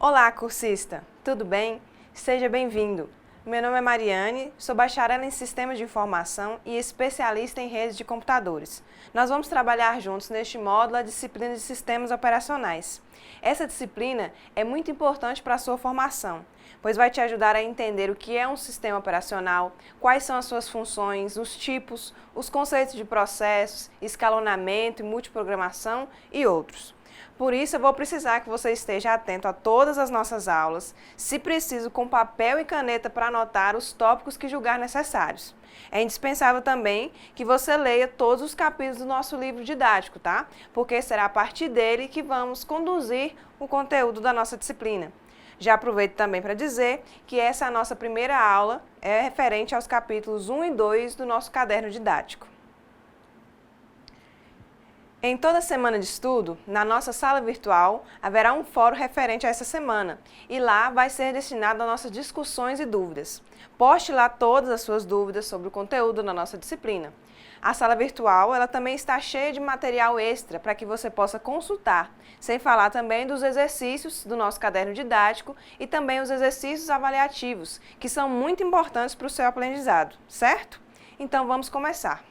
Olá, cursista! Tudo bem? Seja bem-vindo! Meu nome é Mariane, sou bacharel em Sistemas de Informação e especialista em redes de computadores. Nós vamos trabalhar juntos neste módulo a disciplina de Sistemas Operacionais. Essa disciplina é muito importante para a sua formação, pois vai te ajudar a entender o que é um sistema operacional, quais são as suas funções, os tipos, os conceitos de processos, escalonamento e multiprogramação e outros. Por isso, eu vou precisar que você esteja atento a todas as nossas aulas, se preciso, com papel e caneta para anotar os tópicos que julgar necessários. É indispensável também que você leia todos os capítulos do nosso livro didático, tá? Porque será a partir dele que vamos conduzir o conteúdo da nossa disciplina. Já aproveito também para dizer que essa é a nossa primeira aula, é referente aos capítulos 1 e 2 do nosso caderno didático. Em toda semana de estudo, na nossa sala virtual, haverá um fórum referente a essa semana e lá vai ser destinado a nossas discussões e dúvidas. Poste lá todas as suas dúvidas sobre o conteúdo da nossa disciplina. A sala virtual ela também está cheia de material extra para que você possa consultar, sem falar também dos exercícios do nosso caderno didático e também os exercícios avaliativos, que são muito importantes para o seu aprendizado, certo? Então vamos começar.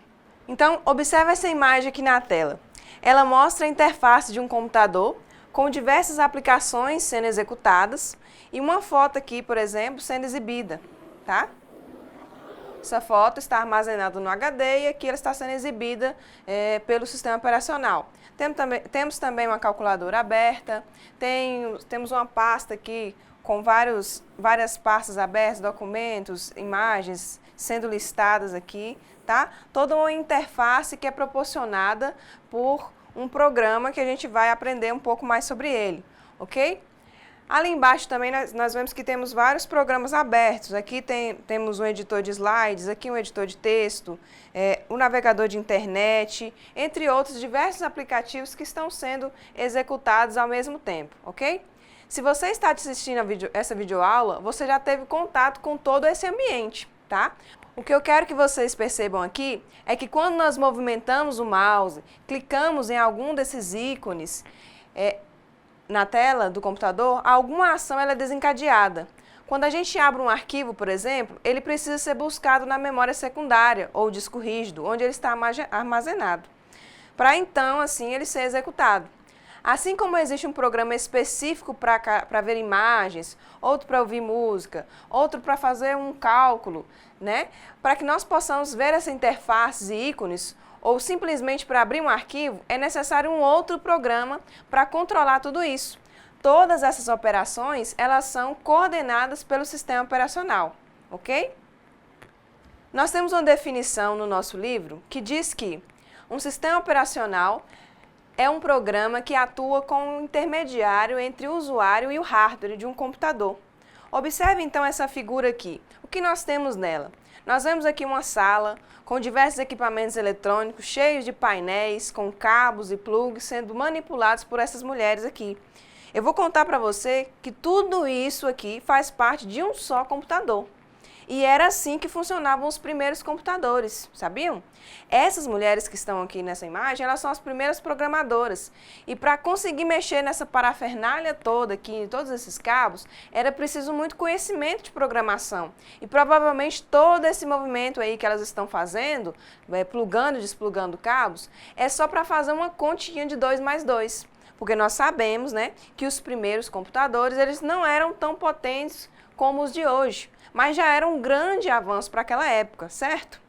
Então, observe essa imagem aqui na tela. Ela mostra a interface de um computador com diversas aplicações sendo executadas e uma foto aqui, por exemplo, sendo exibida, tá? Essa foto está armazenada no HD e aqui ela está sendo exibida pelo sistema operacional. Temos também uma calculadora aberta, temos uma pasta aqui com várias pastas abertas, documentos, imagens sendo listadas aqui, tá? Toda uma interface que é proporcionada por um programa que a gente vai aprender um pouco mais sobre ele, ok? Ali embaixo também nós vemos que temos vários programas abertos. Aqui temos um editor de slides, aqui um editor de texto, um navegador de internet, entre outros diversos aplicativos que estão sendo executados ao mesmo tempo, ok? Se você está assistindo essa videoaula, você já teve contato com todo esse ambiente, tá? O que eu quero que vocês percebam aqui é que quando nós movimentamos o mouse, clicamos em algum desses ícones na tela do computador, alguma ação ela é desencadeada. Quando a gente abre um arquivo, por exemplo, ele precisa ser buscado na memória secundária ou disco rígido, onde ele está armazenado, para então, assim, ele ser executado. Assim como existe um programa específico para ver imagens, outro para ouvir música, outro para fazer um cálculo, né? Para que nós possamos ver essa interface e ícones, ou simplesmente para abrir um arquivo, é necessário um outro programa para controlar tudo isso. Todas essas operações, elas são coordenadas pelo sistema operacional, ok? Nós temos uma definição no nosso livro que diz que um sistema operacional é um programa que atua como um intermediário entre o usuário e o hardware de um computador. Observe então essa figura aqui. O que nós temos nela? Nós vemos aqui uma sala com diversos equipamentos eletrônicos cheios de painéis, com cabos e plugs sendo manipulados por essas mulheres aqui. Eu vou contar para você que tudo isso aqui faz parte de um só computador. E era assim que funcionavam os primeiros computadores, sabiam? Essas mulheres que estão aqui nessa imagem, elas são as primeiras programadoras. E para conseguir mexer nessa parafernália toda aqui, em todos esses cabos, era preciso muito conhecimento de programação. E provavelmente todo esse movimento aí que elas estão fazendo, plugando e desplugando cabos, é só para fazer uma continha de 2 mais 2. Porque nós sabemos, né, que os primeiros computadores, eles não eram tão potentes como os de hoje, mas já era um grande avanço para aquela época, certo?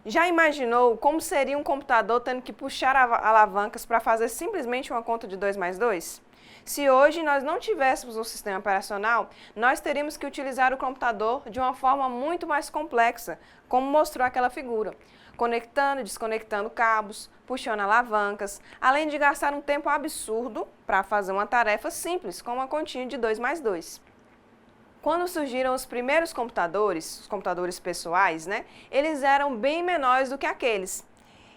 Já imaginou como seria um computador tendo que puxar alavancas para fazer simplesmente uma conta de 2 mais 2? Se hoje nós não tivéssemos um sistema operacional, nós teríamos que utilizar o computador de uma forma muito mais complexa, como mostrou aquela figura, conectando e desconectando cabos, puxando alavancas, além de gastar um tempo absurdo para fazer uma tarefa simples, como uma continha de 2 mais 2. Quando surgiram os primeiros computadores, os computadores pessoais, né, eles eram bem menores do que aqueles.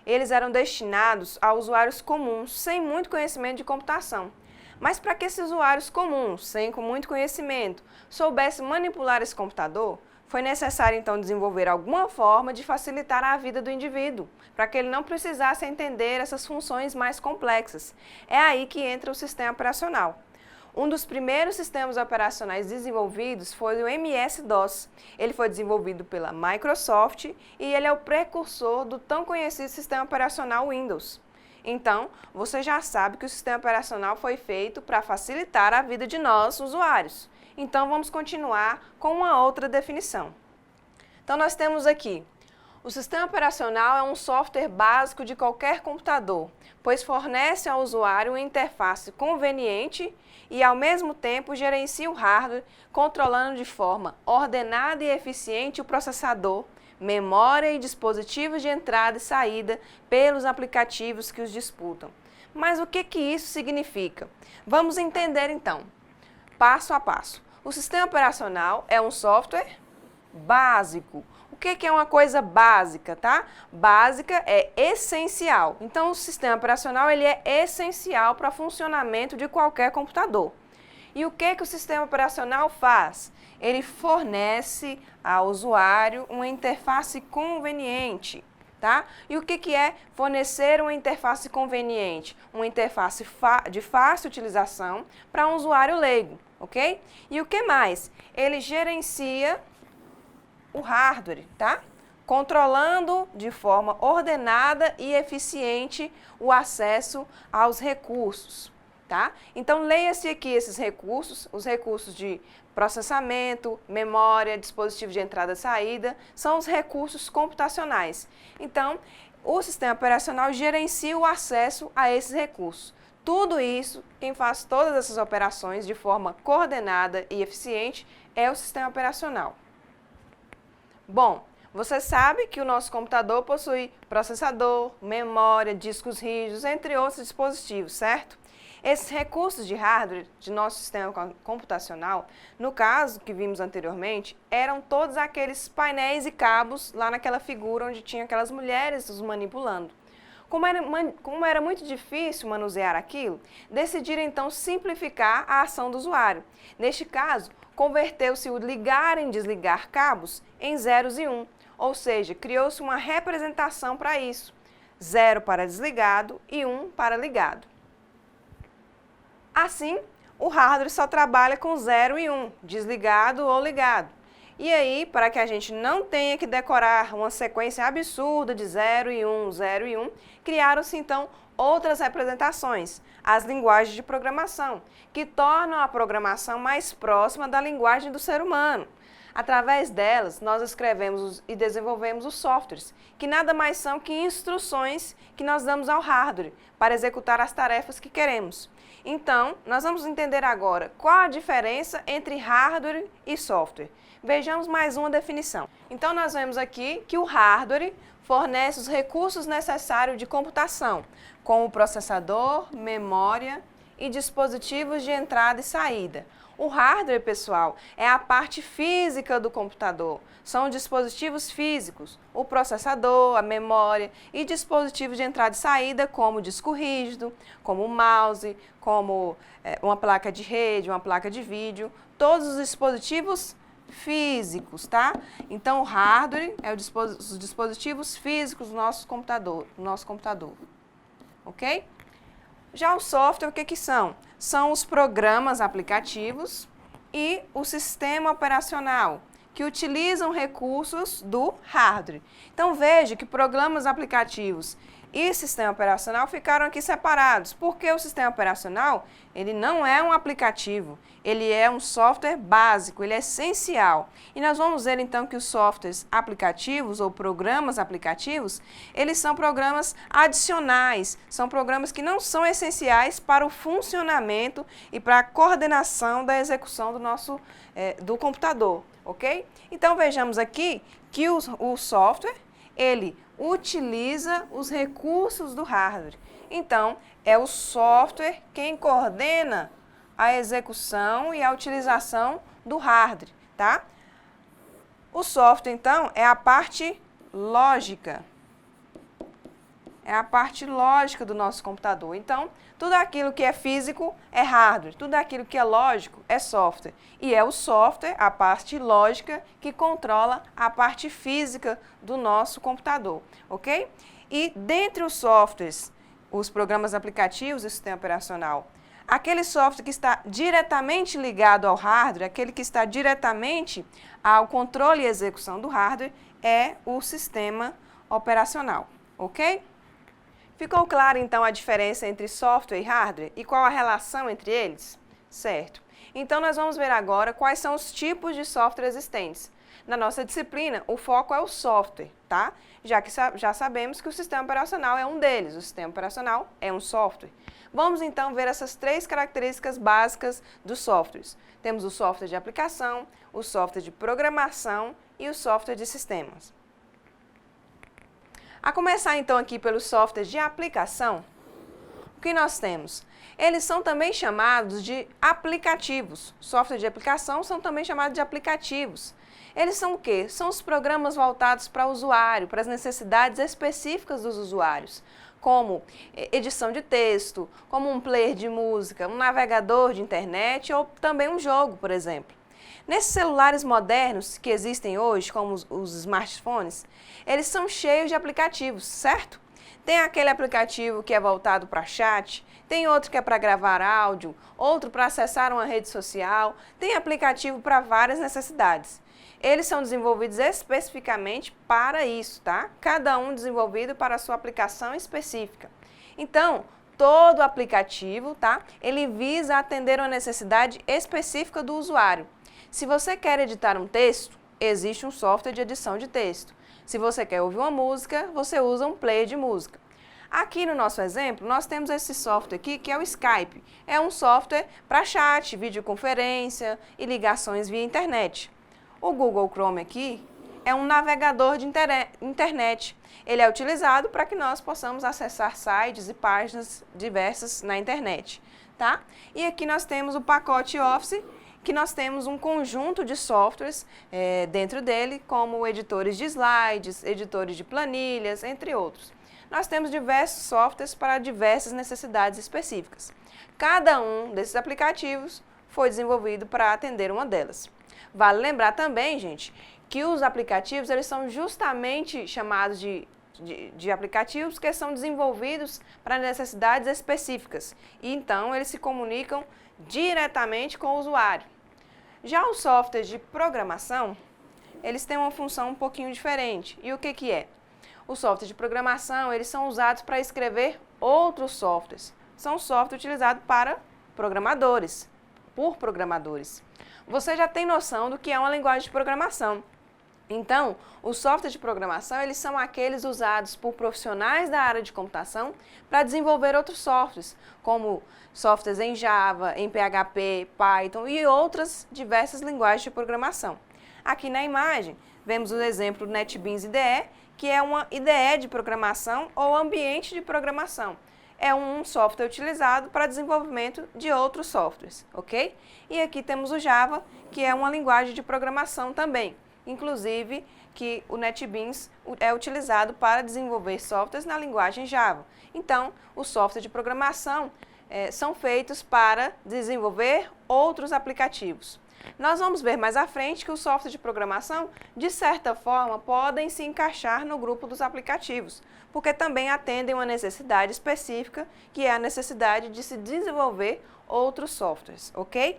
Eles eram destinados a usuários comuns, sem muito conhecimento de computação. Mas para que esses usuários comuns, com muito conhecimento, soubessem manipular esse computador, foi necessário então desenvolver alguma forma de facilitar a vida do indivíduo, para que ele não precisasse entender essas funções mais complexas. É aí que entra o sistema operacional. Um dos primeiros sistemas operacionais desenvolvidos foi o MS-DOS. Ele foi desenvolvido pela Microsoft e ele é o precursor do tão conhecido sistema operacional Windows. Então, você já sabe que o sistema operacional foi feito para facilitar a vida de nós, usuários. Então, vamos continuar com uma outra definição. Então, nós temos aqui: o sistema operacional é um software básico de qualquer computador, pois fornece ao usuário uma interface conveniente e, ao mesmo tempo, gerencia o hardware, controlando de forma ordenada e eficiente o processador, memória e dispositivos de entrada e saída pelos aplicativos que os disputam. Mas o que isso significa? Vamos entender então, passo a passo. O sistema operacional é um software básico. O que é uma coisa básica, tá? Básica é essencial. Então, o sistema operacional ele é essencial para o funcionamento de qualquer computador. E o que o sistema operacional faz? Ele fornece ao usuário uma interface conveniente, tá? E o que é fornecer uma interface conveniente? Uma interface de fácil utilização para um usuário leigo, ok? E o que mais? Ele gerencia o hardware, tá? Controlando de forma ordenada e eficiente o acesso aos recursos, tá? Então, leia-se aqui esses recursos, os recursos de processamento, memória, dispositivo de entrada e saída, são os recursos computacionais. Então, o sistema operacional gerencia o acesso a esses recursos. Tudo isso, quem faz todas essas operações de forma coordenada e eficiente é o sistema operacional. Bom, você sabe que o nosso computador possui processador, memória, discos rígidos, entre outros dispositivos, certo? Esses recursos de hardware de nosso sistema computacional, no caso que vimos anteriormente, eram todos aqueles painéis e cabos lá naquela figura onde tinha aquelas mulheres os manipulando. Como era muito difícil manusear aquilo, decidiram então simplificar a ação do usuário. Neste caso, converteu-se o ligar e desligar cabos em zeros e um, ou seja, criou-se uma representação para isso. 0 para desligado e 1 para ligado. Assim, o hardware só trabalha com 0 e 1, desligado ou ligado. E aí, para que a gente não tenha que decorar uma sequência absurda de 0 e 1, 0 e 1, criaram-se então outras representações, as linguagens de programação, que tornam a programação mais próxima da linguagem do ser humano. Através delas, nós escrevemos e desenvolvemos os softwares, que nada mais são que instruções que nós damos ao hardware para executar as tarefas que queremos. Então, nós vamos entender agora qual a diferença entre hardware e software. Vejamos mais uma definição. Então, nós vemos aqui que o hardware fornece os recursos necessários de computação, como processador, memória e dispositivos de entrada e saída. O hardware, pessoal, é a parte física do computador. São os dispositivos físicos, o processador, a memória e dispositivos de entrada e saída, como o disco rígido, como o mouse, como uma placa de rede, uma placa de vídeo, todos os dispositivos físicos, tá? Então, o hardware é os dispositivos físicos do nosso computador, ok? Já o software, o que são? São os programas aplicativos e o sistema operacional, que utilizam recursos do hardware. Então, veja que programas aplicativos e sistema operacional ficaram aqui separados, porque o sistema operacional, ele não é um aplicativo, ele é um software básico, ele é essencial. E nós vamos ver então que os softwares aplicativos ou programas aplicativos, eles são programas adicionais, são programas que não são essenciais para o funcionamento e para a coordenação da execução do computador, ok? Então vejamos aqui que o software, ele utiliza os recursos do hardware. Então, é o software quem coordena a execução e a utilização do hardware, tá? O software, então, é a parte lógica. É a parte lógica do nosso computador. Então, tudo aquilo que é físico é hardware, tudo aquilo que é lógico é software. E é o software, a parte lógica, que controla a parte física do nosso computador, ok? E dentre os softwares, os programas aplicativos e o sistema operacional, Aquele software que está diretamente ligado ao hardware, aquele que está diretamente ao controle e execução do hardware, é o sistema operacional, ok? Ficou clara então a diferença entre software e hardware e qual a relação entre eles? Certo. Então nós vamos ver agora quais são os tipos de software existentes. Na nossa disciplina, o foco é o software, tá? Já que já sabemos que o sistema operacional é um deles, o sistema operacional é um software. Vamos então ver essas 3 características básicas dos softwares. Temos o software de aplicação, o software de programação e o software de sistemas. A começar então aqui pelo software de aplicação, o que nós temos? Eles são também chamados de aplicativos. Software de aplicação são também chamados de aplicativos. Eles são o quê? São os programas voltados para o usuário, para as necessidades específicas dos usuários, como edição de texto, como um player de música, um navegador de internet ou também um jogo, por exemplo. Nesses celulares modernos que existem hoje, como os smartphones, eles são cheios de aplicativos, certo? Tem aquele aplicativo que é voltado para chat, tem outro que é para gravar áudio, outro para acessar uma rede social, tem aplicativo para várias necessidades. Eles são desenvolvidos especificamente para isso, tá? Cada um desenvolvido para a sua aplicação específica. Então, todo aplicativo, tá? Ele visa atender uma necessidade específica do usuário. Se você quer editar um texto, existe um software de edição de texto. Se você quer ouvir uma música, você usa um player de música. Aqui no nosso exemplo, nós temos esse software aqui, que é o Skype. É um software para chat, videoconferência e ligações via internet. O Google Chrome aqui é um navegador de internet. Ele é utilizado para que nós possamos acessar sites e páginas diversas na internet, tá? E aqui nós temos o pacote Office, que nós temos um conjunto de softwares dentro dele, como editores de slides, editores de planilhas, entre outros. Nós temos diversos softwares para diversas necessidades específicas. Cada um desses aplicativos foi desenvolvido para atender uma delas. Vale lembrar também, gente, que os aplicativos eles são justamente chamados de aplicativos que são desenvolvidos para necessidades específicas. E então eles se comunicam diretamente com o usuário. Já os softwares de programação, eles têm uma função um pouquinho diferente. E o que é? Os softwares de programação, eles são usados para escrever outros softwares. São softwares utilizados para programadores, por programadores. Você já tem noção do que é uma linguagem de programação. Então, os softwares de programação, eles são aqueles usados por profissionais da área de computação para desenvolver outros softwares, como softwares em Java, em PHP, Python e outras diversas linguagens de programação. Aqui na imagem, vemos o exemplo do NetBeans IDE, que é uma IDE de programação ou ambiente de programação. É um software utilizado para desenvolvimento de outros softwares, ok? E aqui temos o Java, que é uma linguagem de programação também. Inclusive, que o NetBeans é utilizado para desenvolver softwares na linguagem Java. Então, os softwares de programação são feitos para desenvolver outros aplicativos. Nós vamos ver mais à frente que os softwares de programação, de certa forma, podem se encaixar no grupo dos aplicativos, porque também atendem uma necessidade específica, que é a necessidade de se desenvolver outros softwares, ok?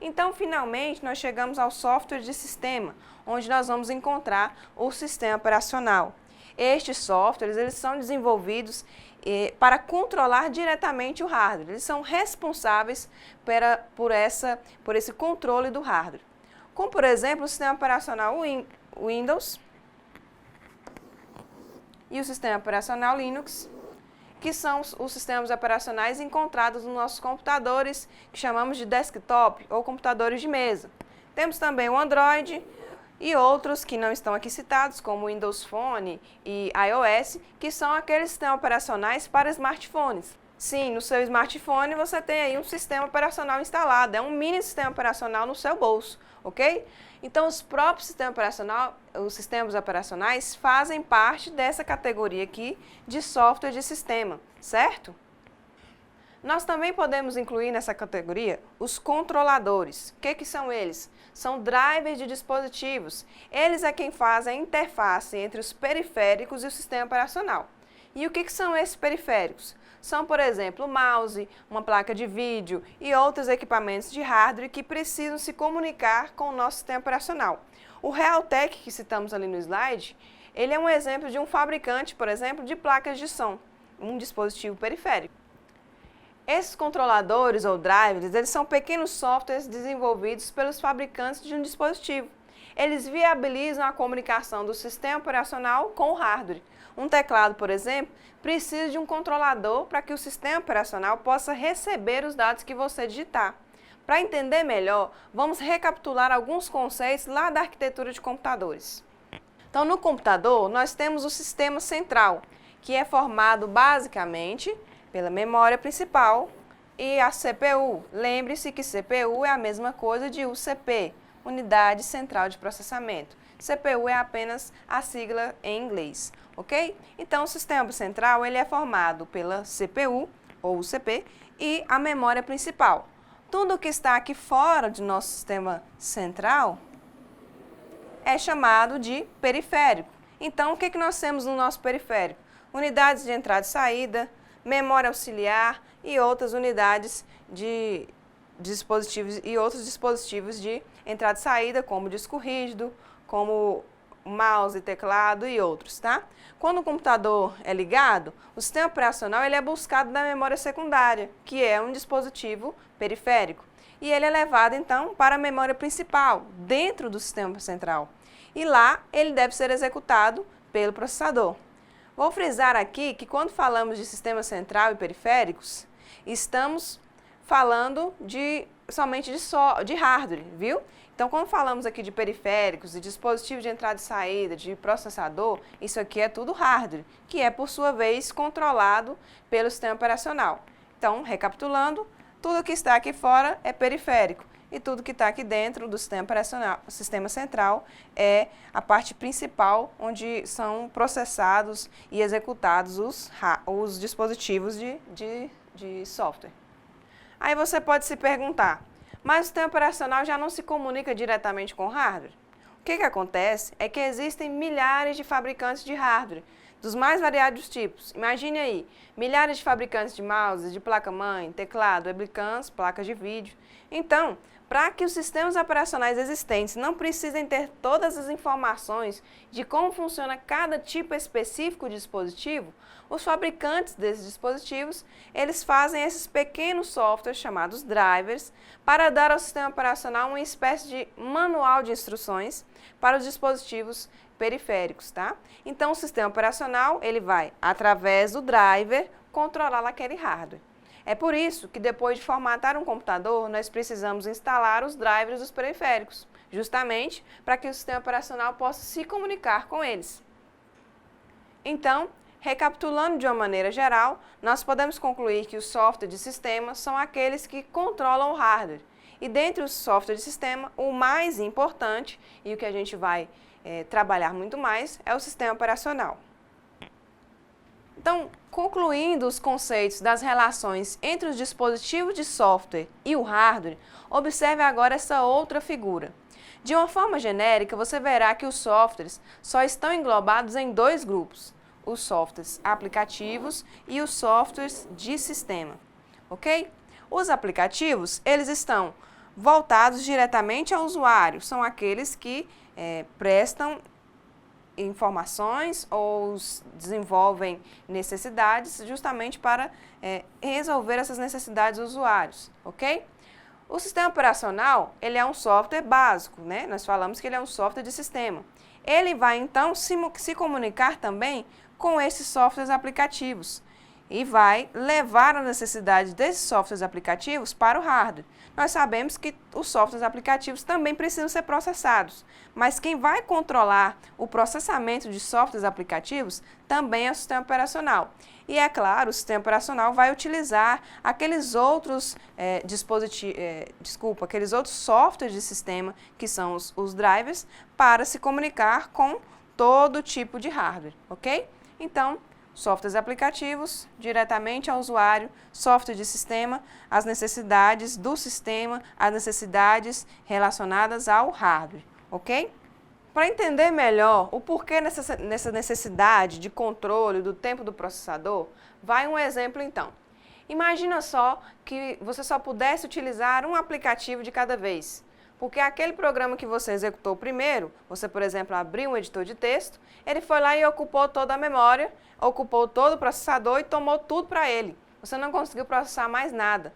Então, finalmente, nós chegamos ao software de sistema, onde nós vamos encontrar o sistema operacional. Estes softwares, eles são desenvolvidos para controlar diretamente o hardware. Eles são responsáveis por esse controle do hardware. Como, por exemplo, o sistema operacional Windows e o sistema operacional Linux, que são os sistemas operacionais encontrados nos nossos computadores, que chamamos de desktop ou computadores de mesa. Temos também o Android e outros que não estão aqui citados, como o Windows Phone e iOS, que são aqueles sistemas operacionais para smartphones. Sim, no seu smartphone você tem aí um sistema operacional instalado, é um mini sistema operacional no seu bolso, ok? Então, os próprios sistemas operacionais fazem parte dessa categoria aqui de software de sistema, certo? Nós também podemos incluir nessa categoria os controladores. O que são eles? São drivers de dispositivos. Eles é quem faz a interface entre os periféricos e o sistema operacional. E o que são esses periféricos? são, por exemplo, o mouse, uma placa de vídeo e outros equipamentos de hardware que precisam se comunicar com o nosso sistema operacional. O Realtek, que citamos ali no slide, ele é um exemplo de um fabricante, por exemplo, de placas de som, um dispositivo periférico. Esses controladores ou drivers, eles são pequenos softwares desenvolvidos pelos fabricantes de um dispositivo. Eles viabilizam a comunicação do sistema operacional com o hardware. Um teclado, por exemplo, precisa de um controlador para que o sistema operacional possa receber os dados que você digitar. Para entender melhor, vamos recapitular alguns conceitos lá da arquitetura de computadores. Então, no computador, nós temos o sistema central, que é formado basicamente pela memória principal e a CPU. Lembre-se que CPU é a mesma coisa de UCP, Unidade Central de Processamento. CPU é apenas a sigla em inglês, ok? Então, o sistema central ele é formado pela CPU, ou UCP, e a memória principal. Tudo que está aqui fora do nosso sistema central é chamado de periférico. Então, o que nós temos no nosso periférico? Unidades de entrada e saída, memória auxiliar e outras unidades de dispositivos e outros dispositivos de entrada e saída, como disco rígido, como mouse, teclado e outros, tá? Quando o computador é ligado, o sistema operacional ele é buscado na memória secundária, que é um dispositivo periférico. E ele é levado, então, para a memória principal, dentro do sistema central. E lá, ele deve ser executado pelo processador. Vou frisar aqui que quando falamos de sistema central e periféricos, estamos falando somente de hardware, viu? Então, quando falamos aqui de periféricos, de dispositivo de entrada e saída, de processador, isso aqui é tudo hardware, que é, por sua vez, controlado pelo sistema operacional. Então, recapitulando, tudo que está aqui fora é periférico e tudo que está aqui dentro do sistema operacional, o sistema central, é a parte principal onde são processados e executados os dispositivos de software. Aí você pode se perguntar, mas o sistema operacional já não se comunica diretamente com o hardware? O que acontece é que existem milhares de fabricantes de hardware, dos mais variados tipos. Imagine aí, milhares de fabricantes de mouse, de placa-mãe, teclado, webcams, placas de vídeo. Então, para que os sistemas operacionais existentes não precisem ter todas as informações de como funciona cada tipo específico de dispositivo, os fabricantes desses dispositivos, eles fazem esses pequenos softwares chamados drivers para dar ao sistema operacional uma espécie de manual de instruções para os dispositivos periféricos, tá? Então, o sistema operacional, ele vai, através do driver, controlar aquele hardware. É por isso que depois de formatar um computador, nós precisamos instalar os drivers dos periféricos, justamente para que o sistema operacional possa se comunicar com eles. Então, recapitulando de uma maneira geral, nós podemos concluir que os softwares de sistema são aqueles que controlam o hardware. E dentre os softwares de sistema, o mais importante, e o que a gente vai trabalhar muito mais, é o sistema operacional. Então, concluindo os conceitos das relações entre os dispositivos de software e o hardware, observe agora essa outra figura. De uma forma genérica, você verá que os softwares só estão englobados em dois grupos, os softwares aplicativos e os softwares de sistema, ok? Os aplicativos, eles estão voltados diretamente ao usuário, são aqueles que prestam informações ou desenvolvem necessidades justamente para resolver essas necessidades dos usuários, ok? O sistema operacional, ele é um software básico, né? Nós falamos que ele é um software de sistema. Ele vai, então, se comunicar também com esses softwares aplicativos e vai levar a necessidade desses softwares aplicativos para o hardware. Nós sabemos que os softwares aplicativos também precisam ser processados, mas quem vai controlar o processamento de softwares aplicativos também é o sistema operacional. E é claro, o sistema operacional vai utilizar aqueles outros aqueles outros softwares de sistema, que são os drivers, para se comunicar com todo tipo de hardware, ok? Então, softwares aplicativos, diretamente ao usuário, software de sistema, as necessidades do sistema, as necessidades relacionadas ao hardware, ok? Para entender melhor o porquê nessa necessidade de controle do tempo do processador, vai um exemplo então. Imagina só que você só pudesse utilizar um aplicativo de cada vez, porque aquele programa que você executou primeiro, você, por exemplo, abriu um editor de texto, ele foi lá e ocupou toda a memória, ocupou todo o processador e tomou tudo para ele. Você não conseguiu processar mais nada.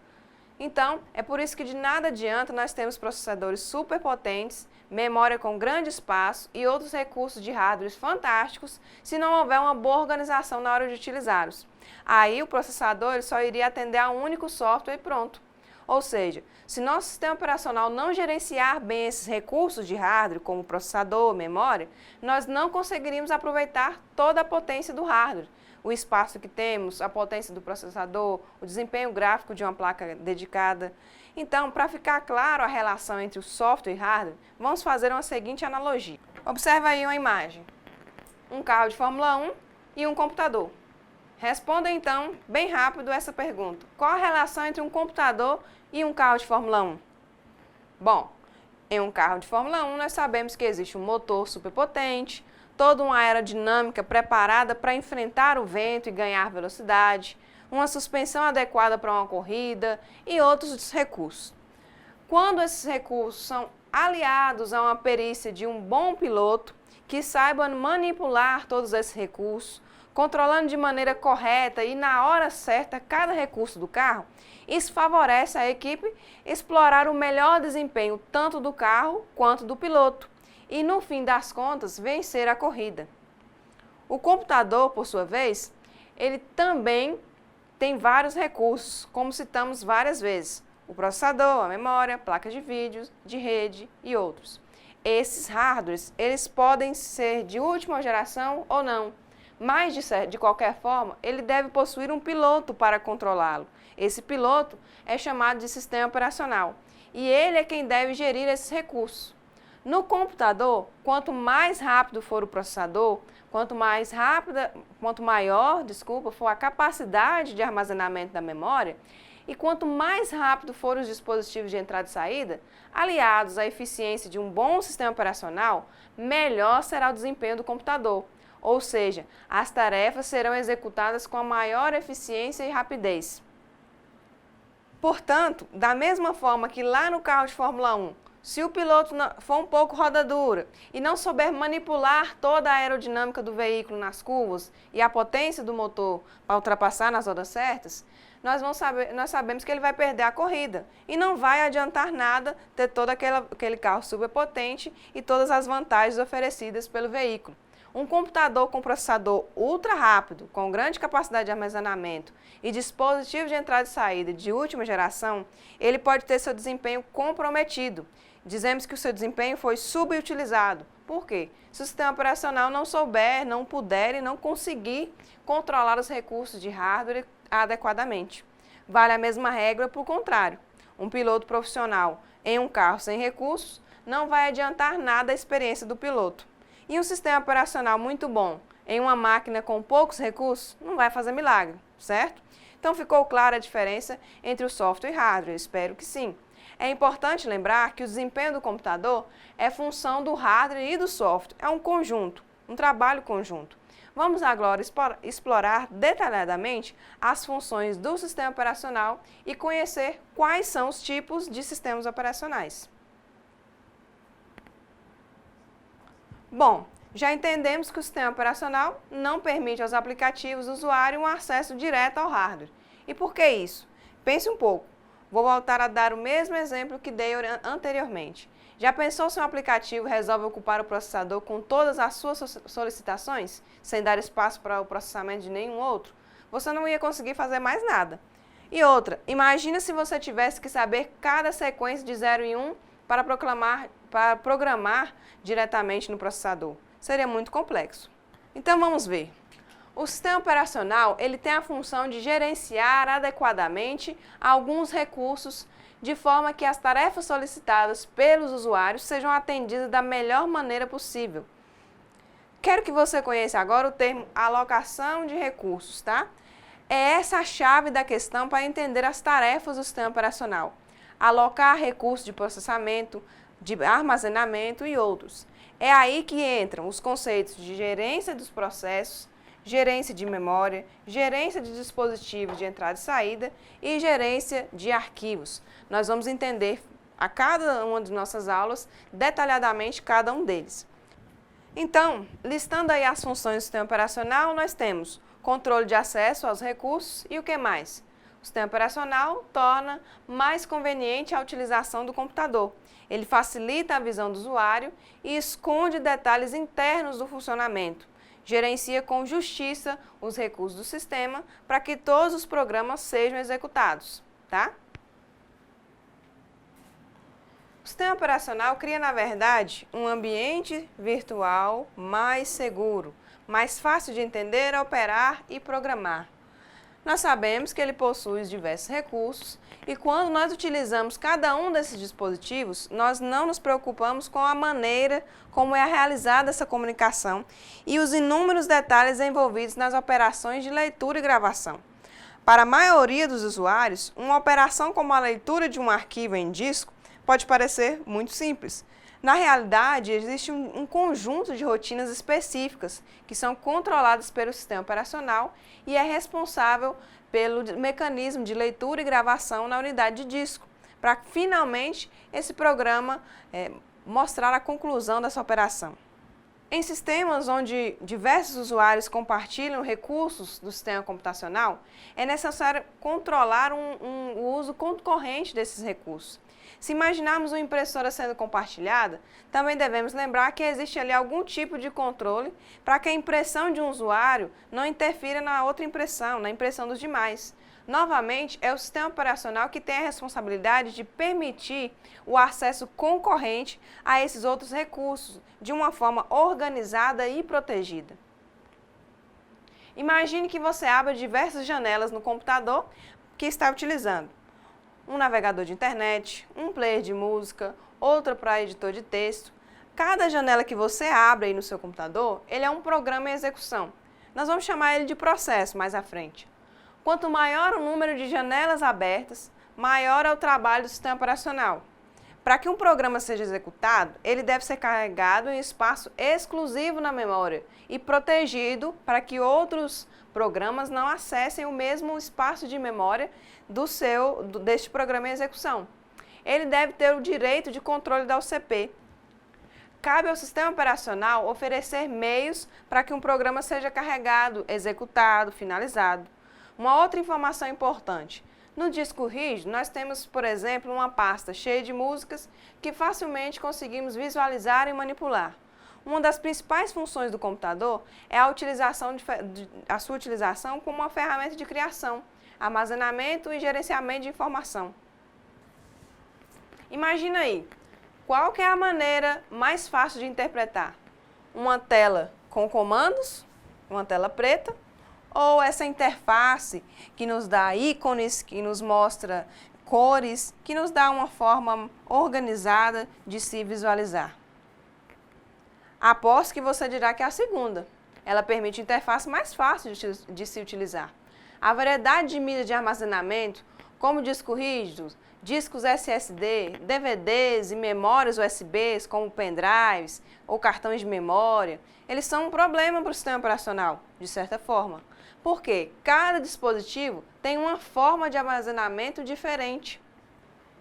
Então, é por isso que de nada adianta nós termos processadores super potentes, memória com grande espaço e outros recursos de hardware fantásticos se não houver uma boa organização na hora de utilizá-los. Aí o processador ele só iria atender a um único software e pronto. Ou seja, se nosso sistema operacional não gerenciar bem esses recursos de hardware, como processador, memória, nós não conseguiríamos aproveitar toda a potência do hardware. O espaço que temos, a potência do processador, o desempenho gráfico de uma placa dedicada. Então, para ficar claro a relação entre o software e hardware, vamos fazer uma seguinte analogia. Observa aí uma imagem. Um carro de Fórmula 1 e um computador. Responda então, bem rápido, essa pergunta. Qual a relação entre um computador e um carro de Fórmula 1? Bom, em um carro de Fórmula 1 nós sabemos que existe um motor superpotente, toda uma aerodinâmica preparada para enfrentar o vento e ganhar velocidade, uma suspensão adequada para uma corrida e outros recursos. Quando esses recursos são aliados a uma perícia de um bom piloto que saiba manipular todos esses recursos, controlando de maneira correta e na hora certa cada recurso do carro, isso favorece a equipe explorar o melhor desempenho tanto do carro quanto do piloto e, no fim das contas, vencer a corrida. O computador, por sua vez, ele também tem vários recursos, como citamos várias vezes. O processador, a memória, a placa de vídeo, de rede e outros. Esses hardwares, eles podem ser de última geração ou não, mas de qualquer forma, ele deve possuir um piloto para controlá-lo. Esse piloto é chamado de sistema operacional e ele é quem deve gerir esses recursos. No computador, quanto mais rápido for o processador, quanto maior for a capacidade de armazenamento da memória e quanto mais rápido forem os dispositivos de entrada e saída, aliados à eficiência de um bom sistema operacional, melhor será o desempenho do computador. Ou seja, as tarefas serão executadas com a maior eficiência e rapidez. Portanto, da mesma forma que lá no carro de Fórmula 1, se o piloto for um pouco roda dura e não souber manipular toda a aerodinâmica do veículo nas curvas e a potência do motor para ultrapassar nas horas certas, nós sabemos que ele vai perder a corrida e não vai adiantar nada ter todo aquele carro superpotente e todas as vantagens oferecidas pelo veículo. Um computador com processador ultra rápido, com grande capacidade de armazenamento e dispositivo de entrada e saída de última geração, ele pode ter seu desempenho comprometido. Dizemos que o seu desempenho foi subutilizado. Por quê? Se o sistema operacional não souber, não puder e não conseguir controlar os recursos de hardware adequadamente. Vale a mesma regra para o contrário. Um piloto profissional em um carro sem recursos não vai adiantar nada a experiência do piloto. E um sistema operacional muito bom em uma máquina com poucos recursos não vai fazer milagre, certo? Então ficou clara a diferença entre o software e hardware? Espero que sim. É importante lembrar que o desempenho do computador é função do hardware e do software, é um conjunto, um trabalho conjunto. Vamos agora explorar detalhadamente as funções do sistema operacional e conhecer quais são os tipos de sistemas operacionais. Bom, já entendemos que o sistema operacional não permite aos aplicativos do usuário um acesso direto ao hardware. E por que isso? Pense um pouco. Vou voltar a dar o mesmo exemplo que dei anteriormente. Já pensou se um aplicativo resolve ocupar o processador com todas as suas solicitações, sem dar espaço para o processamento de nenhum outro? Você não ia conseguir fazer mais nada. E outra, imagina se você tivesse que saber cada sequência de 0 e 1 para programar diretamente no processador. Seria muito complexo. Então vamos ver. O sistema operacional ele tem a função de gerenciar adequadamente alguns recursos de forma que as tarefas solicitadas pelos usuários sejam atendidas da melhor maneira possível. Quero que você conheça agora o termo alocação de recursos, tá? É essa a chave da questão para entender as tarefas do sistema operacional. Alocar recursos de processamento, de armazenamento e outros. É aí que entram os conceitos de gerência dos processos, gerência de memória, gerência de dispositivos de entrada e saída e gerência de arquivos. Nós vamos entender a cada uma de nossas aulas detalhadamente cada um deles. Então, listando aí as funções do sistema operacional, nós temos controle de acesso aos recursos e o que mais? O sistema operacional torna mais conveniente a utilização do computador. Ele facilita a visão do usuário e esconde detalhes internos do funcionamento. Gerencia com justiça os recursos do sistema para que todos os programas sejam executados, tá? O sistema operacional cria, na verdade, um ambiente virtual mais seguro, mais fácil de entender, operar e programar. Nós sabemos que ele possui diversos recursos e quando nós utilizamos cada um desses dispositivos, nós não nos preocupamos com a maneira como é realizada essa comunicação e os inúmeros detalhes envolvidos nas operações de leitura e gravação. Para a maioria dos usuários, uma operação como a leitura de um arquivo em disco pode parecer muito simples. Na realidade, existe um conjunto de rotinas específicas que são controladas pelo sistema operacional e é responsável pelo mecanismo de leitura e gravação na unidade de disco, para finalmente esse programa mostrar a conclusão dessa operação. Em sistemas onde diversos usuários compartilham recursos do sistema computacional, é necessário controlar o uso concorrente desses recursos. Se imaginarmos uma impressora sendo compartilhada, também devemos lembrar que existe ali algum tipo de controle para que a impressão de um usuário não interfira na outra impressão, na impressão dos demais. Novamente, é o sistema operacional que tem a responsabilidade de permitir o acesso concorrente a esses outros recursos de uma forma organizada e protegida. Imagine que você abra diversas janelas no computador que está utilizando. Um navegador de internet, um player de música, outra para editor de texto. Cada janela que você abre aí no seu computador, ele é um programa em execução. Nós vamos chamar ele de processo mais à frente. Quanto maior o número de janelas abertas, maior é o trabalho do sistema operacional. Para que um programa seja executado, ele deve ser carregado em espaço exclusivo na memória e protegido para que outros programas não acessem o mesmo espaço de memória deste programa em execução. Ele deve ter o direito de controle da UCP. Cabe ao sistema operacional oferecer meios para que um programa seja carregado, executado, finalizado. Uma outra informação importante. No disco rígido, nós temos, por exemplo, uma pasta cheia de músicas que facilmente conseguimos visualizar e manipular. Uma das principais funções do computador é a sua utilização como uma ferramenta de criação, armazenamento e gerenciamento de informação. Imagina aí, qual que é a maneira mais fácil de interpretar? Uma tela com comandos, uma tela preta, ou essa interface que nos dá ícones, que nos mostra cores, que nos dá uma forma organizada de se visualizar? Aposto que você dirá que é a segunda. Ela permite interface mais fácil de se utilizar. A variedade de mídias de armazenamento, como disco rígido, discos SSD, DVDs e memórias USBs, como pendrives ou cartões de memória, eles são um problema para o sistema operacional, de certa forma. Porque cada dispositivo tem uma forma de armazenamento diferente.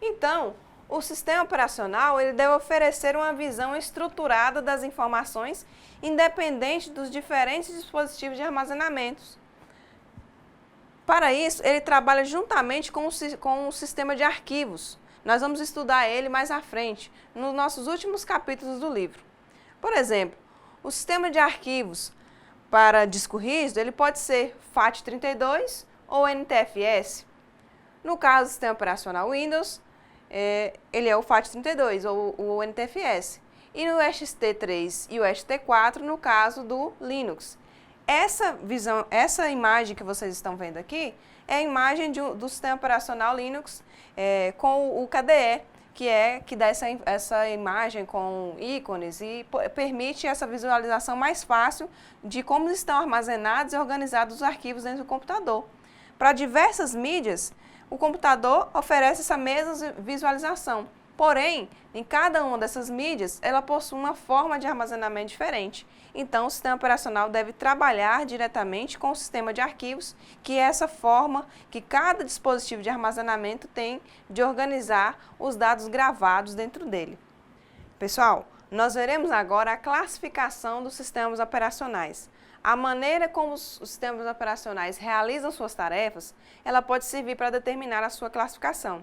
Então, o sistema operacional ele deve oferecer uma visão estruturada das informações, independente dos diferentes dispositivos de armazenamentos. Para isso, ele trabalha juntamente com o sistema de arquivos. Nós vamos estudar ele mais à frente, nos nossos últimos capítulos do livro. Por exemplo, o sistema de arquivos para disco rígido, ele pode ser FAT32 ou NTFS. No caso do sistema operacional Windows, ele é o FAT32 ou o NTFS. E no ST3 e o ST4, no caso do Linux. Essa imagem que vocês estão vendo aqui é a imagem do sistema operacional Linux com o KDE, que dá essa imagem com ícones e permite essa visualização mais fácil de como estão armazenados e organizados os arquivos dentro do computador. Para diversas mídias, o computador oferece essa mesma visualização. Porém, em cada uma dessas mídias, ela possui uma forma de armazenamento diferente. Então, o sistema operacional deve trabalhar diretamente com o sistema de arquivos, que é essa forma que cada dispositivo de armazenamento tem de organizar os dados gravados dentro dele. Pessoal, nós veremos agora a classificação dos sistemas operacionais. A maneira como os sistemas operacionais realizam suas tarefas, ela pode servir para determinar a sua classificação.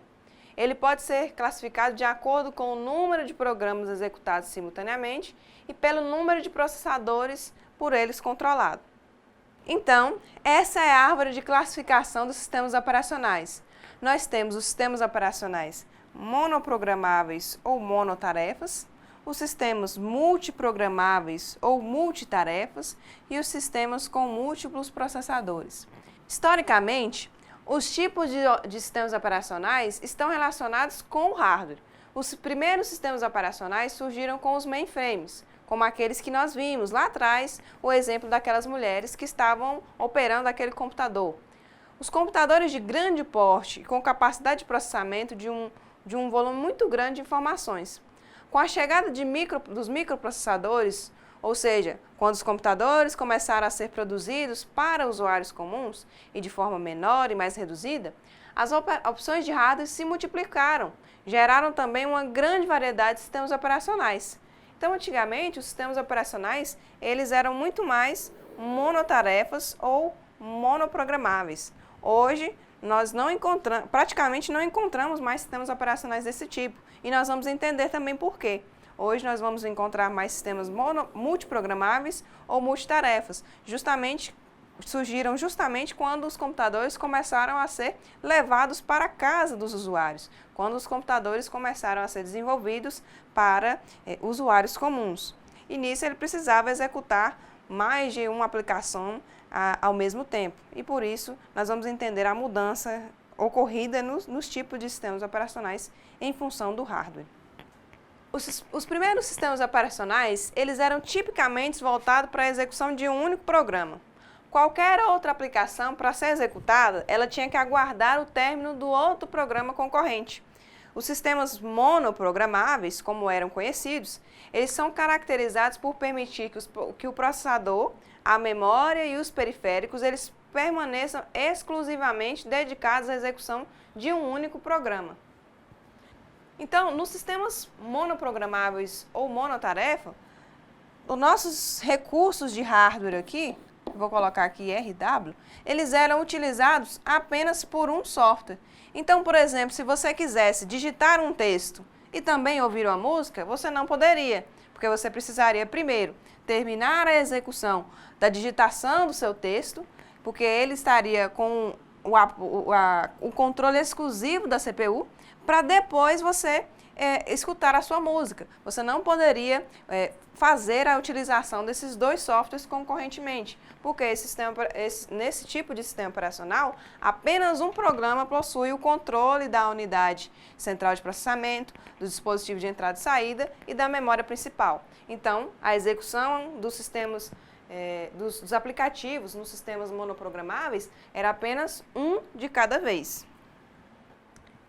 Ele pode ser classificado de acordo com o número de programas executados simultaneamente e pelo número de processadores por eles controlado. Então, essa é a árvore de classificação dos sistemas operacionais. Nós temos os sistemas operacionais monoprogramáveis ou monotarefas, os sistemas multiprogramáveis ou multitarefas e os sistemas com múltiplos processadores. Historicamente, os tipos de sistemas operacionais estão relacionados com o hardware. Os primeiros sistemas operacionais surgiram com os mainframes, como aqueles que nós vimos lá atrás, o exemplo daquelas mulheres que estavam operando aquele computador. Os computadores de grande porte com capacidade de processamento de um volume muito grande de informações. Com a chegada dos microprocessadores, ou seja, quando os computadores começaram a ser produzidos para usuários comuns e de forma menor e mais reduzida, as opções de hardware se multiplicaram, geraram também uma grande variedade de sistemas operacionais. Então, antigamente, os sistemas operacionais eles eram muito mais monotarefas ou monoprogramáveis. Hoje, nós praticamente não encontramos mais sistemas operacionais desse tipo e nós vamos entender também por quê. Hoje nós vamos encontrar mais sistemas multiprogramáveis ou multitarefas, surgiram justamente quando os computadores começaram a ser levados para a casa dos usuários, quando os computadores começaram a ser desenvolvidos para usuários comuns. E nisso ele precisava executar mais de uma aplicação ao mesmo tempo. E por isso nós vamos entender a mudança ocorrida nos tipos de sistemas operacionais em função do hardware. Os primeiros sistemas operacionais, eles eram tipicamente voltados para a execução de um único programa. Qualquer outra aplicação, para ser executada, ela tinha que aguardar o término do outro programa concorrente. Os sistemas monoprogramáveis, como eram conhecidos, eles são caracterizados por permitir que o processador, a memória e os periféricos, eles permaneçam exclusivamente dedicados à execução de um único programa. Então, nos sistemas monoprogramáveis ou monotarefa, os nossos recursos de hardware aqui, vou colocar aqui RW, eles eram utilizados apenas por um software. Então, por exemplo, se você quisesse digitar um texto e também ouvir uma música, você não poderia, porque você precisaria primeiro terminar a execução da digitação do seu texto, porque ele estaria com o controle exclusivo da CPU, para depois você escutar a sua música. Você não poderia fazer a utilização desses dois softwares concorrentemente, porque nesse tipo de sistema operacional, apenas um programa possui o controle da unidade central de processamento, do dispositivo de entrada e saída e da memória principal. Então, a execução dos sistemas dos aplicativos nos sistemas monoprogramáveis era apenas um de cada vez.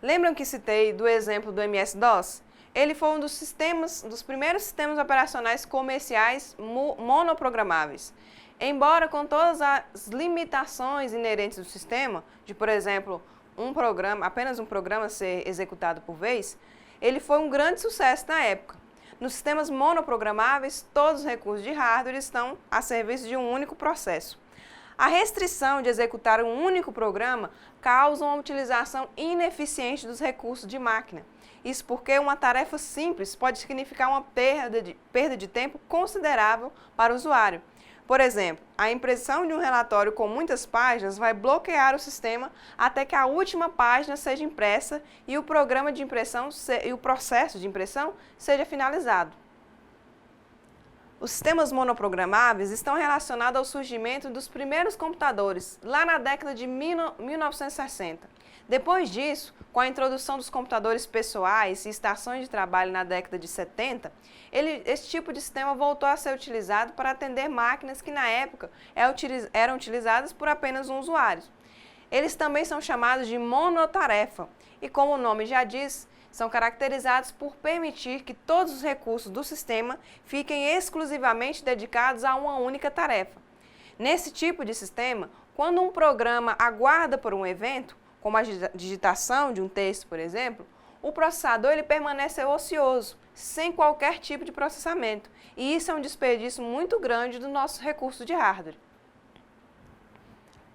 Lembram que citei do exemplo do MS-DOS? Ele foi um dos primeiros sistemas operacionais comerciais monoprogramáveis. Embora com todas as limitações inerentes do sistema, de, por exemplo, apenas um programa ser executado por vez, ele foi um grande sucesso na época. Nos sistemas monoprogramáveis, todos os recursos de hardware estão a serviço de um único processo. A restrição de executar um único programa causa uma utilização ineficiente dos recursos de máquina. Isso porque uma tarefa simples pode significar uma perda de tempo considerável para o usuário. Por exemplo, a impressão de um relatório com muitas páginas vai bloquear o sistema até que a última página seja impressa e o programa de impressão e o processo de impressão seja finalizado. Os sistemas monoprogramáveis estão relacionados ao surgimento dos primeiros computadores, lá na década de 1960. Depois disso, com a introdução dos computadores pessoais e estações de trabalho na década de 70, esse tipo de sistema voltou a ser utilizado para atender máquinas que na época eram utilizadas por apenas um usuário. Eles também são chamados de monotarefa e, como o nome já diz, são caracterizados por permitir que todos os recursos do sistema fiquem exclusivamente dedicados a uma única tarefa. Nesse tipo de sistema, quando um programa aguarda por um evento, como a digitação de um texto, por exemplo, o processador ele permanece ocioso, sem qualquer tipo de processamento, e isso é um desperdício muito grande do nosso recurso de hardware.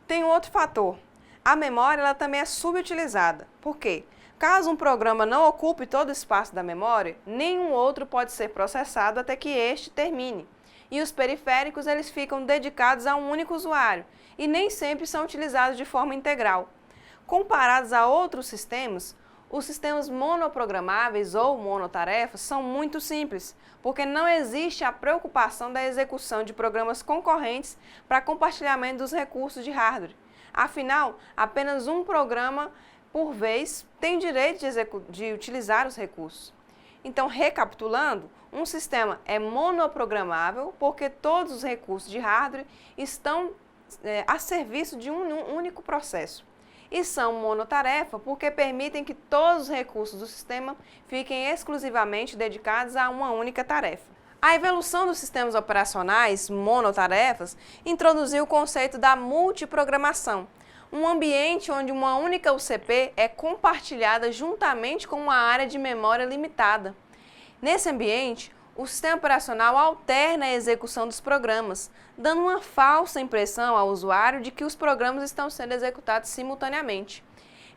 Tem um outro fator. A memória ela também é subutilizada. Por quê? Caso um programa não ocupe todo o espaço da memória, nenhum outro pode ser processado até que este termine. E os periféricos eles ficam dedicados a um único usuário e nem sempre são utilizados de forma integral. Comparados a outros sistemas, os sistemas monoprogramáveis ou monotarefas são muito simples, porque não existe a preocupação da execução de programas concorrentes para compartilhamento dos recursos de hardware. Afinal, apenas um programa por vez tem direito de utilizar os recursos. Então, recapitulando, um sistema é monoprogramável porque todos os recursos de hardware estão a serviço de um único processo. E são monotarefa porque permitem que todos os recursos do sistema fiquem exclusivamente dedicados a uma única tarefa. A evolução dos sistemas operacionais monotarefas introduziu o conceito da multiprogramação, um ambiente onde uma única UCP é compartilhada juntamente com uma área de memória limitada. Nesse ambiente, o sistema operacional alterna a execução dos programas, dando uma falsa impressão ao usuário de que os programas estão sendo executados simultaneamente.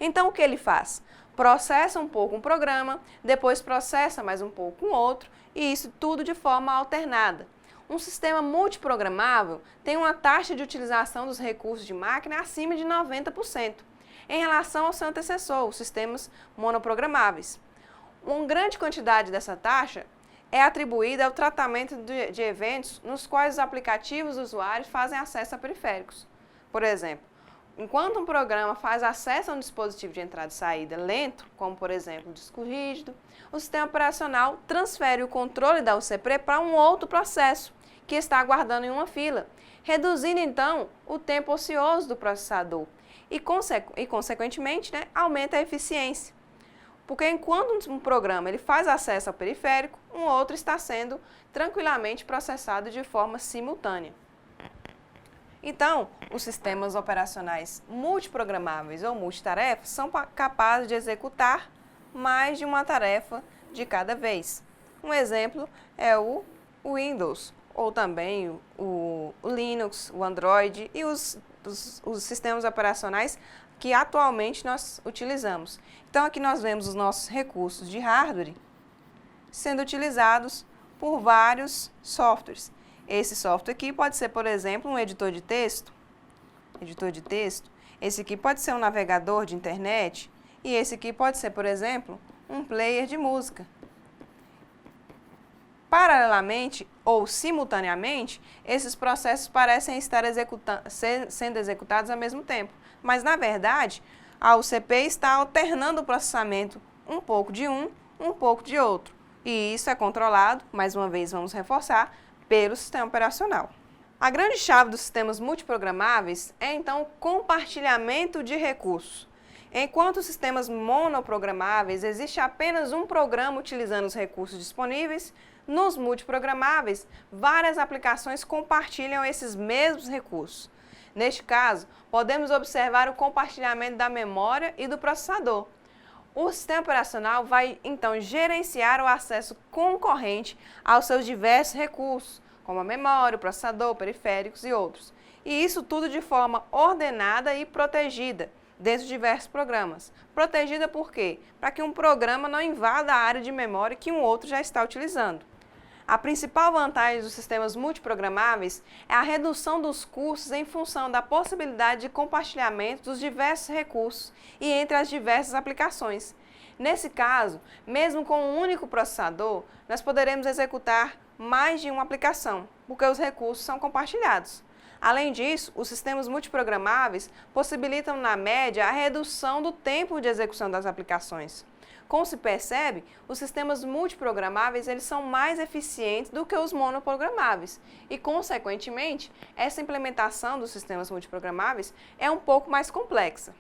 Então, o que ele faz? Processa um pouco um programa, depois processa mais um pouco um outro, e isso tudo de forma alternada. Um sistema multiprogramável tem uma taxa de utilização dos recursos de máquina acima de 90%, em relação ao seu antecessor, os sistemas monoprogramáveis. Uma grande quantidade dessa taxa é atribuída ao tratamento de eventos nos quais os aplicativos dos usuários fazem acesso a periféricos. Por exemplo, enquanto um programa faz acesso a um dispositivo de entrada e saída lento, como por exemplo o disco rígido, o sistema operacional transfere o controle da UCP para um outro processo que está aguardando em uma fila, reduzindo então o tempo ocioso do processador e consequentemente, aumenta a eficiência. Porque enquanto um programa ele faz acesso ao periférico, um outro está sendo tranquilamente processado de forma simultânea. Então, os sistemas operacionais multiprogramáveis ou multitarefas são capazes de executar mais de uma tarefa de cada vez. Um exemplo é o Windows, ou também o Linux, o Android e os sistemas operacionais que atualmente nós utilizamos. Então, aqui nós vemos os nossos recursos de hardware sendo utilizados por vários softwares. Esse software aqui pode ser, por exemplo, um editor de texto. Esse aqui pode ser um navegador de internet. E esse aqui pode ser, por exemplo, um player de música. Paralelamente ou simultaneamente, esses processos parecem estar sendo executados ao mesmo tempo. Mas, na verdade, a UCP está alternando o processamento um pouco de um pouco de outro. E isso é controlado, mais uma vez vamos reforçar, pelo sistema operacional. A grande chave dos sistemas multiprogramáveis é, então, o compartilhamento de recursos. Enquanto os sistemas monoprogramáveis existe apenas um programa utilizando os recursos disponíveis, nos multiprogramáveis, várias aplicações compartilham esses mesmos recursos. Neste caso, podemos observar o compartilhamento da memória e do processador. O sistema operacional vai, então, gerenciar o acesso concorrente aos seus diversos recursos, como a memória, o processador, periféricos e outros. E isso tudo de forma ordenada e protegida, dentro de diversos programas. Protegida por quê? Para que um programa não invada a área de memória que um outro já está utilizando. A principal vantagem dos sistemas multiprogramáveis é a redução dos custos em função da possibilidade de compartilhamento dos diversos recursos e entre as diversas aplicações. Nesse caso, mesmo com um único processador, nós poderemos executar mais de uma aplicação, porque os recursos são compartilhados. Além disso, os sistemas multiprogramáveis possibilitam, na média, a redução do tempo de execução das aplicações. Como se percebe, os sistemas multiprogramáveis eles são mais eficientes do que os monoprogramáveis e, consequentemente, essa implementação dos sistemas multiprogramáveis é um pouco mais complexa.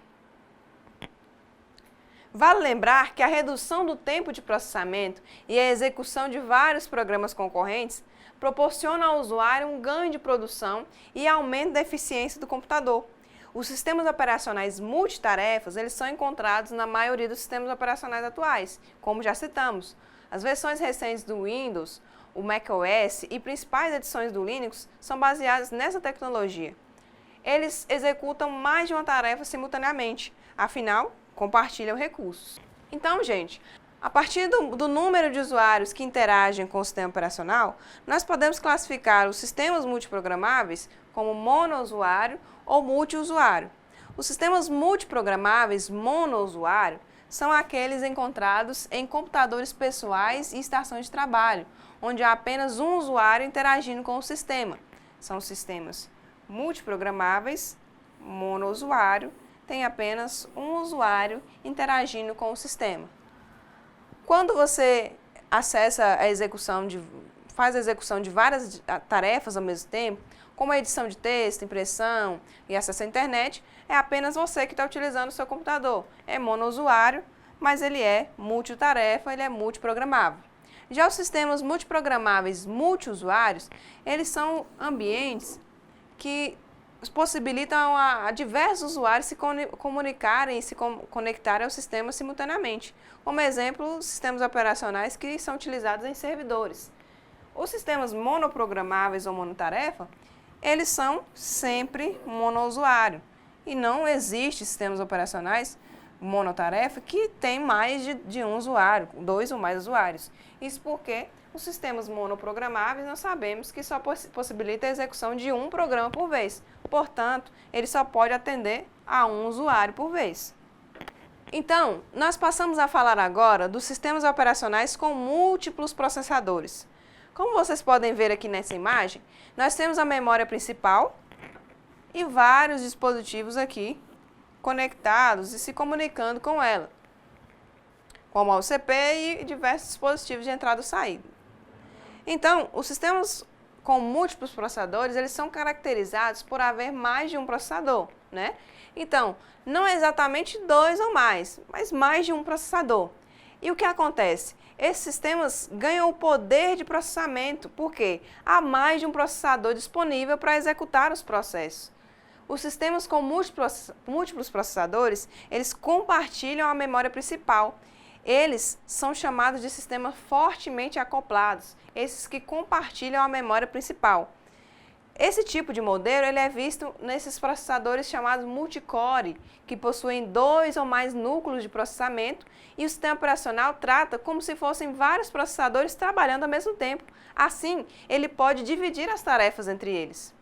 Vale lembrar que a redução do tempo de processamento e a execução de vários programas concorrentes proporciona ao usuário um ganho de produção e aumento da eficiência do computador. Os sistemas operacionais multitarefas, eles são encontrados na maioria dos sistemas operacionais atuais, como já citamos. As versões recentes do Windows, o macOS e principais edições do Linux são baseadas nessa tecnologia. Eles executam mais de uma tarefa simultaneamente, afinal, compartilham recursos. Então, gente, a partir do número de usuários que interagem com o sistema operacional, nós podemos classificar os sistemas multiprogramáveis como monousuário ou multiusuário. Os sistemas multiprogramáveis monousuário são aqueles encontrados em computadores pessoais e estações de trabalho, onde há apenas um usuário interagindo com o sistema. São sistemas multiprogramáveis, monousuário, tem apenas um usuário interagindo com o sistema. Quando você acessa a execução faz a execução de várias tarefas ao mesmo tempo, como a edição de texto, impressão e acesso à internet, é apenas você que está utilizando o seu computador. É monousuário, mas ele é multitarefa, ele é multiprogramável. Já os sistemas multiprogramáveis multiusuários, eles são ambientes que possibilitam a diversos usuários se comunicarem e se conectarem ao sistema simultaneamente. Como exemplo, os sistemas operacionais que são utilizados em servidores. Os sistemas monoprogramáveis ou monotarefa, eles são sempre monousuário. E não existe sistemas operacionais monotarefa que tem mais de um usuário, 2 ou mais usuários. Isso porque os sistemas monoprogramáveis nós sabemos que só possibilita a execução de um programa por vez. Portanto, ele só pode atender a um usuário por vez. Então, nós passamos a falar agora dos sistemas operacionais com múltiplos processadores. Como vocês podem ver aqui nessa imagem, nós temos a memória principal e vários dispositivos aqui conectados e se comunicando com ela, como a UCP e diversos dispositivos de entrada e saída. Então, os sistemas com múltiplos processadores, eles são caracterizados por haver mais de um processador, né? Então, não é exatamente 2 ou mais, mas mais de um processador. E o que acontece? Esses sistemas ganham o poder de processamento, porque há mais de um processador disponível para executar os processos. Os sistemas com múltiplos processadores, eles compartilham a memória principal. Eles são chamados de sistemas fortemente acoplados, esses que compartilham a memória principal. Esse tipo de modelo ele é visto nesses processadores chamados multicore, que possuem 2 ou mais núcleos de processamento, e o sistema operacional trata como se fossem vários processadores trabalhando ao mesmo tempo. Assim, ele pode dividir as tarefas entre eles.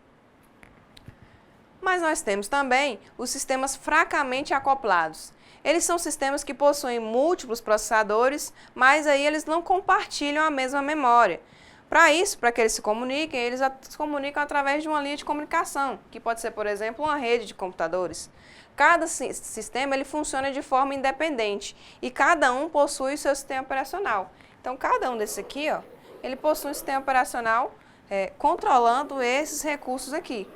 Mas nós temos também os sistemas fracamente acoplados. Eles são sistemas que possuem múltiplos processadores, mas aí eles não compartilham a mesma memória. Para isso, para que eles se comuniquem, eles se comunicam através de uma linha de comunicação, que pode ser, por exemplo, uma rede de computadores. Cada sistema ele funciona de forma independente e cada um possui o seu sistema operacional. Então, cada um desses aqui, ó, ele possui um sistema operacional controlando esses recursos aqui.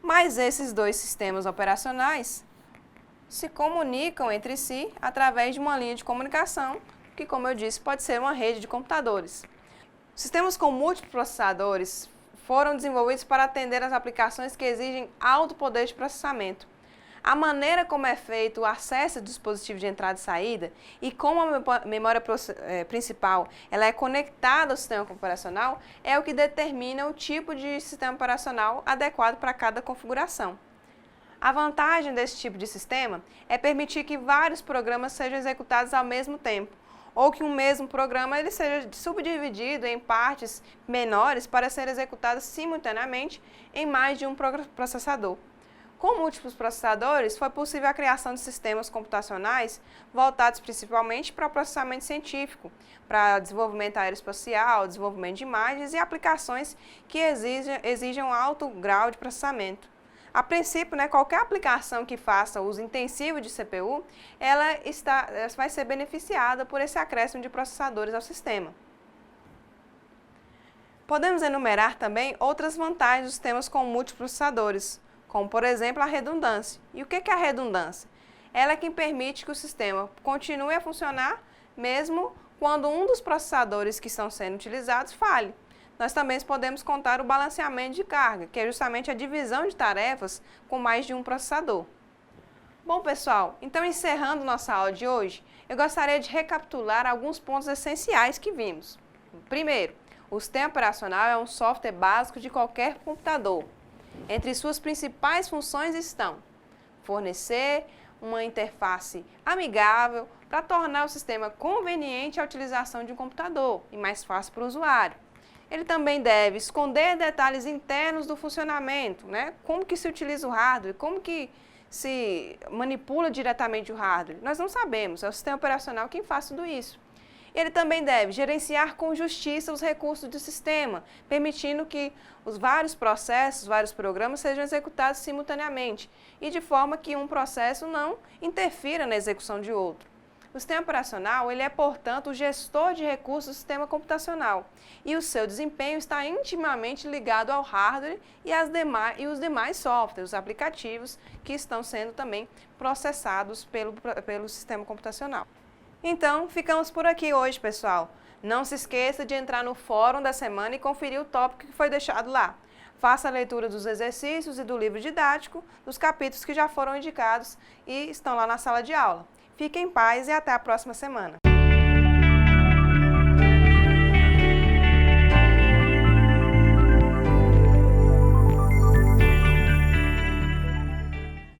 Mas esses dois sistemas operacionais se comunicam entre si através de uma linha de comunicação, que, como eu disse, pode ser uma rede de computadores. Sistemas com múltiplos processadores foram desenvolvidos para atender às aplicações que exigem alto poder de processamento. A maneira como é feito o acesso ao dispositivo de entrada e saída e como a memória principal ela é conectada ao sistema operacional é o que determina o tipo de sistema operacional adequado para cada configuração. A vantagem desse tipo de sistema é permitir que vários programas sejam executados ao mesmo tempo, ou que um mesmo programa ele seja subdividido em partes menores para ser executado simultaneamente em mais de um processador. Com múltiplos processadores, foi possível a criação de sistemas computacionais voltados principalmente para o processamento científico, para desenvolvimento aeroespacial, desenvolvimento de imagens e aplicações que exijam alto grau de processamento. A princípio, qualquer aplicação que faça uso intensivo de CPU, ela vai ser beneficiada por esse acréscimo de processadores ao sistema. Podemos enumerar também outras vantagens dos sistemas com múltiplos processadores, como, por exemplo, a redundância. E o que é a redundância? Ela é quem permite que o sistema continue a funcionar mesmo quando um dos processadores que estão sendo utilizados falhe. Nós também podemos contar o balanceamento de carga, que é justamente a divisão de tarefas com mais de um processador. Bom, pessoal, então encerrando nossa aula de hoje, eu gostaria de recapitular alguns pontos essenciais que vimos. Primeiro, o sistema operacional é um software básico de qualquer computador. Entre suas principais funções estão fornecer uma interface amigável para tornar o sistema conveniente à utilização de um computador e mais fácil para o usuário. Ele também deve esconder detalhes internos do funcionamento, né? Como que se utiliza o hardware, como que se manipula diretamente o hardware. Nós não sabemos, é o sistema operacional quem faz tudo isso. Ele também deve gerenciar com justiça os recursos do sistema, permitindo que os vários processos, vários programas sejam executados simultaneamente e de forma que um processo não interfira na execução de outro. O sistema operacional ele é, portanto, o gestor de recursos do sistema computacional e o seu desempenho está intimamente ligado ao hardware e os demais softwares, os aplicativos que estão sendo também processados pelo sistema computacional. Então, ficamos por aqui hoje, pessoal. Não se esqueça de entrar no fórum da semana e conferir o tópico que foi deixado lá. Faça a leitura dos exercícios e do livro didático, dos capítulos que já foram indicados e estão lá na sala de aula. Fiquem em paz e até a próxima semana.